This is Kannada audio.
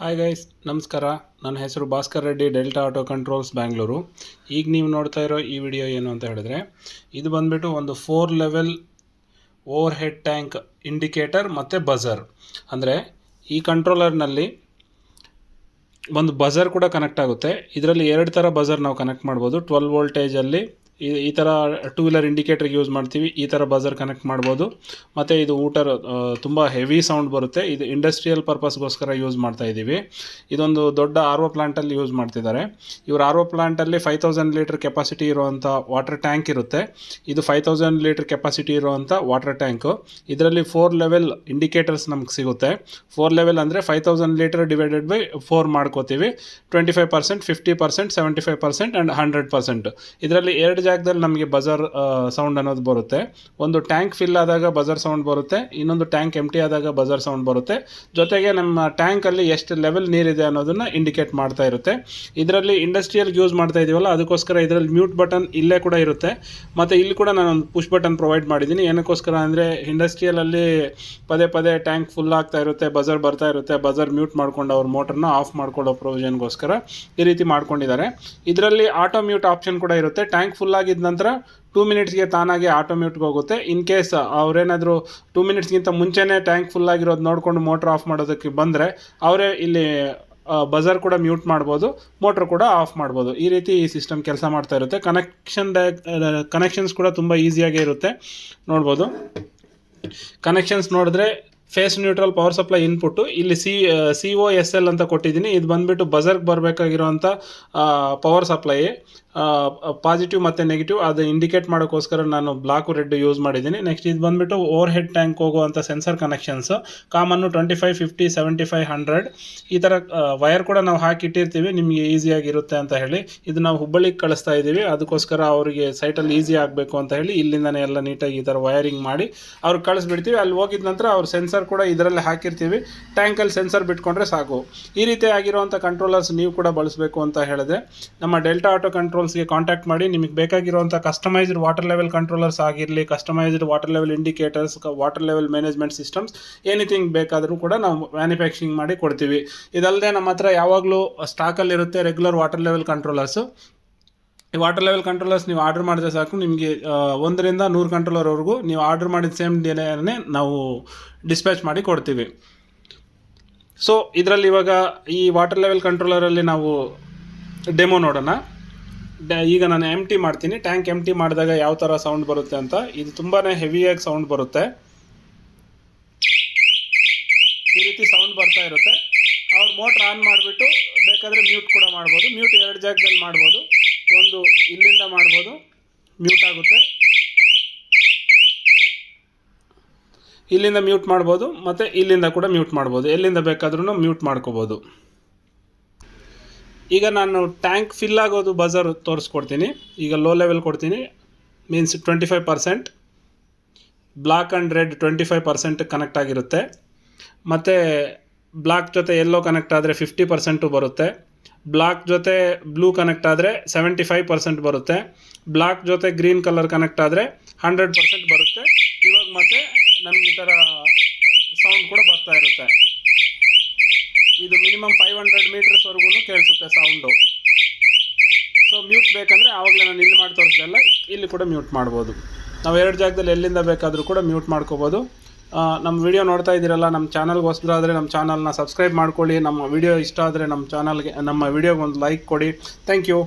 ಹಾಯ್ ಗೈಸ್, ನಮಸ್ಕಾರ. ನನ್ನ ಹೆಸರು Bhaskar Reddy, delta auto controls Bangalore. ಈಗ ನೀವು ನೋಡ್ತಾ ಇರೋ ಈ ವಿಡಿಯೋ ಏನು ಅಂತ ಹೇಳಿದ್ರೆ, ಇದು ಬಂದುಬಿಟ್ಟು ಒಂದು 4 level over head tank indicator ಮತ್ತು ಬಜರ್. ಅಂದರೆ ಈ ಕಂಟ್ರೋಲರ್ನಲ್ಲಿ ಒಂದು ಬಜರ್ ಕೂಡ ಕನೆಕ್ಟ್ ಆಗುತ್ತೆ. ಇದರಲ್ಲಿ 2 ಥರ ಬಜರ್ ನಾವು ಕನೆಕ್ಟ್ ಮಾಡ್ಬೋದು. 12 ವೋಲ್ಟೇಜಲ್ಲಿ ಈ ಥರ 2 ವೀಲರ್ ಇಂಡಿಕೇಟ್ರಿಗೆ ಯೂಸ್ ಮಾಡ್ತೀವಿ. ಈ ಥರ ಬಜರ್ ಕನೆಕ್ಟ್ ಮಾಡ್ಬೋದು. ಮತ್ತು ಇದು ತುಂಬ ಹೆವಿ ಸೌಂಡ್ ಬರುತ್ತೆ. ಇದು ಇಂಡಸ್ಟ್ರಿಯಲ್ ಪರ್ಪಸ್ಗೋಸ್ಕರ ಯೂಸ್ ಮಾಡ್ತಾ ಇದ್ದೀವಿ. ಇದೊಂದು ದೊಡ್ಡ RO ಪ್ಲಾಂಟಲ್ಲಿ ಯೂಸ್ ಮಾಡ್ತಿದ್ದಾರೆ. ಇವರು RO ಪ್ಲಾಂಟಲ್ಲಿ 5000 ಲೀಟರ್ ಕೆಪಾಸಿಟಿ ಇರುವಂಥ ವಾಟರ್ ಟ್ಯಾಂಕ್ ಇರುತ್ತೆ. ಇದು 5000 ಲೀಟರ್ ಕೆಪಾಸಿಟಿ ಇರುವಂಥ ವಾಟರ್ ಟ್ಯಾಂಕು. ಇದರಲ್ಲಿ 4 ಲೆವೆಲ್ ಇಂಡಿಕೇಟರ್ಸ್ ನಮ್ಗೆ ಸಿಗುತ್ತೆ. 4 ಲೆವೆಲ್ ಅಂದರೆ 5000 ಲೀಟರ್ ಡಿವೈಡೆಡ್ ಬೈ 4 ಮಾಡ್ಕೋತೀವಿ. 25%, 50%, 75% ಆ್ಯಂಡ್ 100%. ಇದರಲ್ಲಿ 2 ಜಾಗದಲ್ಲಿ ನಮಗೆ ಬಜರ್ ಸೌಂಡ್ ಅನ್ನೋದು ಬರುತ್ತೆ. ಒಂದು ಟ್ಯಾಂಕ್ ಫಿಲ್ ಆದಾಗ ಬಜರ್ ಸೌಂಡ್ ಬರುತ್ತೆ, ಇನ್ನೊಂದು ಟ್ಯಾಂಕ್ ಎಂಟಿ ಆದಾಗ ಬಜರ್ ಸೌಂಡ್ ಬರುತ್ತೆ. ಜೊತೆಗೆ ನಮ್ಮ ಟ್ಯಾಂಕಲ್ಲಿ ಎಷ್ಟು ಲೆವೆಲ್ ನೀರಿದೆ ಅನ್ನೋದನ್ನು ಇಂಡಿಕೇಟ್ ಮಾಡ್ತಾ ಇರುತ್ತೆ. ಇದರಲ್ಲಿ ಇಂಡಸ್ಟ್ರಿಯಲ್ಗೆ ಯೂಸ್ ಮಾಡ್ತಾ ಇದೀವಲ್ಲ, ಅದಕ್ಕೋಸ್ಕರ ಇದರಲ್ಲಿ ಮ್ಯೂಟ್ ಬಟನ್ ಇಲ್ಲೇ ಕೂಡ ಇರುತ್ತೆ. ಮತ್ತು ಇಲ್ಲಿ ಕೂಡ ನಾನೊಂದು ಪುಷ್ ಬಟನ್ ಪ್ರೊವೈಡ್ ಮಾಡಿದ್ದೀನಿ. ಏನಕ್ಕೋಸ್ಕರ ಅಂದರೆ ಇಂಡಸ್ಟ್ರಿಯಲಲ್ಲಿ ಪದೇ ಪದೇ ಟ್ಯಾಂಕ್ ಫುಲ್ ಆಗ್ತಾ ಇರುತ್ತೆ, ಬಜರ್ ಬರ್ತಾ ಇರುತ್ತೆ. ಬಜರ್ ಮ್ಯೂಟ್ ಮಾಡ್ಕೊಂಡು ಅವ್ರ ಮೋಟರ್ನ ಆಫ್ ಮಾಡ್ಕೊಳ್ಳೋ ಪ್ರೊವಿಷನ್ಗೋಸ್ಕರ ಈ ರೀತಿ ಮಾಡ್ಕೊಂಡಿದ್ದಾರೆ. ಇದರಲ್ಲಿ ಆಟೋ ಮ್ಯೂಟ್ ಆಪ್ಷನ್ ಕೂಡ ಇರುತ್ತೆ. ಟ್ಯಾಂಕ್ ಫುಲ್ ಆಗಿದ ನಂತರ 2 ಮಿನಿಟ್ಸ್ಗೆ ತಾನಾಗೆ ಆಟೋ ಮ್ಯೂಟ್ಗೆ ಹೋಗುತ್ತೆ. ಇನ್ ಕೇಸ್ ಅವರೇನಾದರೂ 2 ಮಿನಿಟ್ಸ್ಗಿಂತ ಮುಂಚೆನೇ ಟ್ಯಾಂಕ್ ಫುಲ್ ಆಗಿರೋದು ನೋಡಿಕೊಂಡು ಮೋಟ್ರ್ ಆಫ್ ಮಾಡೋದಕ್ಕೆ ಬಂದರೆ ಅವರೇ ಇಲ್ಲಿ ಬಜರ್ ಕೂಡ ಮ್ಯೂಟ್ ಮಾಡ್ಬೋದು, ಮೋಟ್ರ್ ಕೂಡ ಆಫ್ ಮಾಡ್ಬೋದು. ಈ ರೀತಿ ಈ ಸಿಸ್ಟಮ್ ಕೆಲಸ ಮಾಡ್ತಾ ಇರುತ್ತೆ. ಕನೆಕ್ಷನ್ಸ್ ಕೂಡ ತುಂಬ ಈಸಿಯಾಗೇ ಇರುತ್ತೆ. ನೋಡ್ಬೋದು, ಕನೆಕ್ಷನ್ಸ್ ನೋಡಿದ್ರೆ phase neutral power supply input ಇಲ್ಲಿ COSL ಅಂತ ಕೊಟ್ಟಿದ್ದೀನಿ. ಇದು ಬಂದುಬಿಟ್ಟು ಬಜರ್ಗೆ ಬರಬೇಕಾಗಿರೋಂಥ ಪವರ್ ಸಪ್ಲೈ, ಪಾಸಿಟಿವ್ ಮತ್ತು ನೆಗೆಟಿವ್ ಅದು ಇಂಡಿಕೇಟ್ ಮಾಡೋಕ್ಕೋಸ್ಕರ ನಾನು ಬ್ಲಾಕು ರೆಡ್ ಯೂಸ್ ಮಾಡಿದ್ದೀನಿ. ನೆಕ್ಸ್ಟ್ ಇದು ಬಂದುಬಿಟ್ಟು ಓವರ್ ಹೆಡ್ ಟ್ಯಾಂಕ್ ಹೋಗುವಂಥ ಸೆನ್ಸರ್ ಕನೆಕ್ಷನ್ಸು. ಕಾಮನ್ನು 25, 50, 75, 100 ಈ ಥರ ವೈರ್ ಕೂಡ ನಾವು ಹಾಕಿಟ್ಟಿರ್ತೀವಿ, ನಿಮಗೆ ಈಸಿಯಾಗಿರುತ್ತೆ ಅಂತ ಹೇಳಿ. ಇದು ನಾವು ಹುಬ್ಬಳ್ಳಿಗೆ ಕಳಿಸ್ತಾ ಇದ್ದೀವಿ. ಅದಕ್ಕೋಸ್ಕರ ಅವರಿಗೆ ಸೈಟಲ್ಲಿ ಈಸಿ ಆಗಬೇಕು ಅಂತ ಹೇಳಿ ಇಲ್ಲಿಂದನೇ ಎಲ್ಲ ನೀಟಾಗಿ ಈ ಥರ ವೈರಿಂಗ್ ಮಾಡಿ ಅವ್ರಿಗೆ ಕಳಿಸ್ಬಿಡ್ತೀವಿ. ಅಲ್ಲಿ ಹೋಗಿದ ನಂತರ ಅವ್ರ ಸೆನ್ಸರ್ ಕೂಡ ಇದರಲ್ಲೇ ಹಾಕಿರ್ತೀವಿ. ಟ್ಯಾಂಕಲ್ಲಿ ಸೆನ್ಸರ್ ಬಿಟ್ಕೊಂಡ್ರೆ ಸಾಕು. ಈ ರೀತಿ ಆಗಿರುವಂಥ ಕಂಟ್ರೋಲರ್ಸ್ ನೀವು ಕೂಡ ಬಳಸಬೇಕು ಅಂತ ಹೇಳಿದೆ. ನಮ್ಮ ಡೆಲ್ಟಾ ಆಟೋ ಕಂಟ್ರೋಲ್ಸ್ಗೆ ಕಾಂಟ್ಯಾಕ್ಟ್ ಮಾಡಿ. ನಿಮಗೆ ಬೇಕಾಗಿರುವಂಥ ಕಸ್ಟಮೈಸ್ಡ್ ವಾಟರ್ ಲೆವೆಲ್ ಕಂಟ್ರೋಲರ್ಸ್ ಆಗಿರಲಿ, customised water level indicators, water level management systems, anything ಬೇಕಾದರೂ ಕೂಡ ನಾವು ಮ್ಯಾನುಫ್ಯಾಕ್ಚರಿಂಗ್ ಮಾಡಿ ಕೊಡ್ತೀವಿ. ಇದಲ್ಲದೆ ನಮ್ಮ ಹತ್ರ ಯಾವಾಗಲೂ ಸ್ಟಾಕಲ್ಲಿರುತ್ತೆ ರೆಗ್ಯುಲರ್ ವಾಟರ್ ಲೆವೆಲ್ ಕಂಟ್ರೋಲರ್ಸು. ಈ ವಾಟರ್ ಲೆವೆಲ್ ಕಂಟ್ರೋಲರ್ಸ್ ನೀವು ಆರ್ಡರ್ ಮಾಡಿದ್ರೆ ಸಾಕು, ನಿಮಗೆ 1ರಿಂದ 100 ಕಂಟ್ರೋಲರ್ವರೆಗೂ ನೀವು ಆರ್ಡರ್ ಮಾಡಿದ ಸೇಮ್ ಡೇನೇ ನಾವು ಡಿಸ್ಪ್ಯಾಚ್ ಮಾಡಿ ಕೊಡ್ತೀವಿ. ಸೊ ಇದರಲ್ಲಿ ಇವಾಗ ಈ ವಾಟರ್ ಲೆವೆಲ್ ಕಂಟ್ರೋಲರಲ್ಲಿ ನಾವು ಡೆಮೋ ನೋಡೋಣ. ಈಗ ನಾನು ಎಂಟಿ ಮಾಡ್ತೀನಿ. ಟ್ಯಾಂಕ್ ಎಂಟಿ ಮಾಡಿದಾಗ ಯಾವ ಥರ ಸೌಂಡ್ ಬರುತ್ತೆ ಅಂತ. ಇದು ತುಂಬಾ ಹೆವಿಯಾಗಿ ಸೌಂಡ್ ಬರುತ್ತೆ. ಈ ರೀತಿ ಸೌಂಡ್ ಬರ್ತಾ ಇರುತ್ತೆ. ಅವ್ರು ಮೋಟ್ರ್ ಆನ್ ಮಾಡಿಬಿಟ್ಟು ಬೇಕಾದರೆ ಮ್ಯೂಟ್ ಕೂಡ ಮಾಡ್ಬೋದು. ಮ್ಯೂಟ್ 2 ಜಾಗದಲ್ಲಿ ಮಾಡ್ಬೋದು. ಒಂದು ಇಲ್ಲಿಂದ ಮಾಡ್ಬೋದು, ಮ್ಯೂಟ್ ಆಗುತ್ತೆ. ಇಲ್ಲಿಂದ ಮ್ಯೂಟ್ ಮಾಡ್ಬೋದು, ಮತ್ತು ಇಲ್ಲಿಂದ ಕೂಡ ಮ್ಯೂಟ್ ಮಾಡ್ಬೋದು. ಎಲ್ಲಿಂದ ಬೇಕಾದ್ರೂ ಮ್ಯೂಟ್ ಮಾಡ್ಕೋಬೋದು. ಈಗ ನಾನು ಟ್ಯಾಂಕ್ ಫಿಲ್ ಆಗೋದು ಬಜರ್ ತೋರಿಸ್ಕೊಡ್ತೀನಿ. ಈಗ ಲೋ ಲೆವೆಲ್ ಕೊಡ್ತೀನಿ, means 25%. Black and red 25% connect ಆಗಿರುತ್ತೆ. ಮತ್ತು ಬ್ಲ್ಯಾಕ್ ಜೊತೆ ಯೆಲ್ಲೋ ಕನೆಕ್ಟ್ ಆದರೆ 50% ಬರುತ್ತೆ. ಬ್ಲ್ಯಾಕ್ ಜೊತೆ ಬ್ಲೂ ಕನೆಕ್ಟ್ ಆದರೆ 75% ಬರುತ್ತೆ. ಬ್ಲ್ಯಾಕ್ ಜೊತೆ ಗ್ರೀನ್ ಕಲರ್ ಕನೆಕ್ಟ್ ಆದರೆ 100% ಬರುತ್ತೆ. ಇವಾಗ ಮತ್ತೆ ನಮ್ಗೆ ಈ ಥರ ಸೌಂಡ್ ಕೂಡ ಬರ್ತಾ ಇರುತ್ತೆ. ಇದು ಮಿನಿಮಮ್ 500 ಮೀಟರ್ಸ್ವರೆಗೂ ಕೇಳಿಸುತ್ತೆ ಸೌಂಡು. ಸೊ ಮ್ಯೂಟ್ ಬೇಕಂದರೆ ಆವಾಗಲೇ ನಾನು ಇಲ್ಲಿ ಮಾಡಿ ತೋರಿಸ್ದಲ್ಲ, ಇಲ್ಲಿ ಕೂಡ ಮ್ಯೂಟ್ ಮಾಡ್ಬೋದು. ನಾವು 2 ಜಾಗದಲ್ಲಿ ಎಲ್ಲಿಂದ ಬೇಕಾದರೂ ಕೂಡ ಮ್ಯೂಟ್ ಮಾಡ್ಕೋಬೋದು. ನಮ್ಮ ವಿಡಿಯೋ ನೋಡ್ತಾ ಇದ್ದೀರಲ್ಲ, ನಮ್ಮ ಚಾನಲ್ಗೆ ಹೊಸದಾದರೆ ನಮ್ಮ ಚಾನಲ್ನ ಸಬ್ಸ್ಕ್ರೈಬ್ ಮಾಡ್ಕೊಳ್ಳಿ. ನಮ್ಮ ವಿಡಿಯೋ ಇಷ್ಟ ಆದರೆ ನಮ್ಮ ವಿಡಿಯೋಗೆ ಒಂದು ಲೈಕ್ ಕೊಡಿ. Thank you.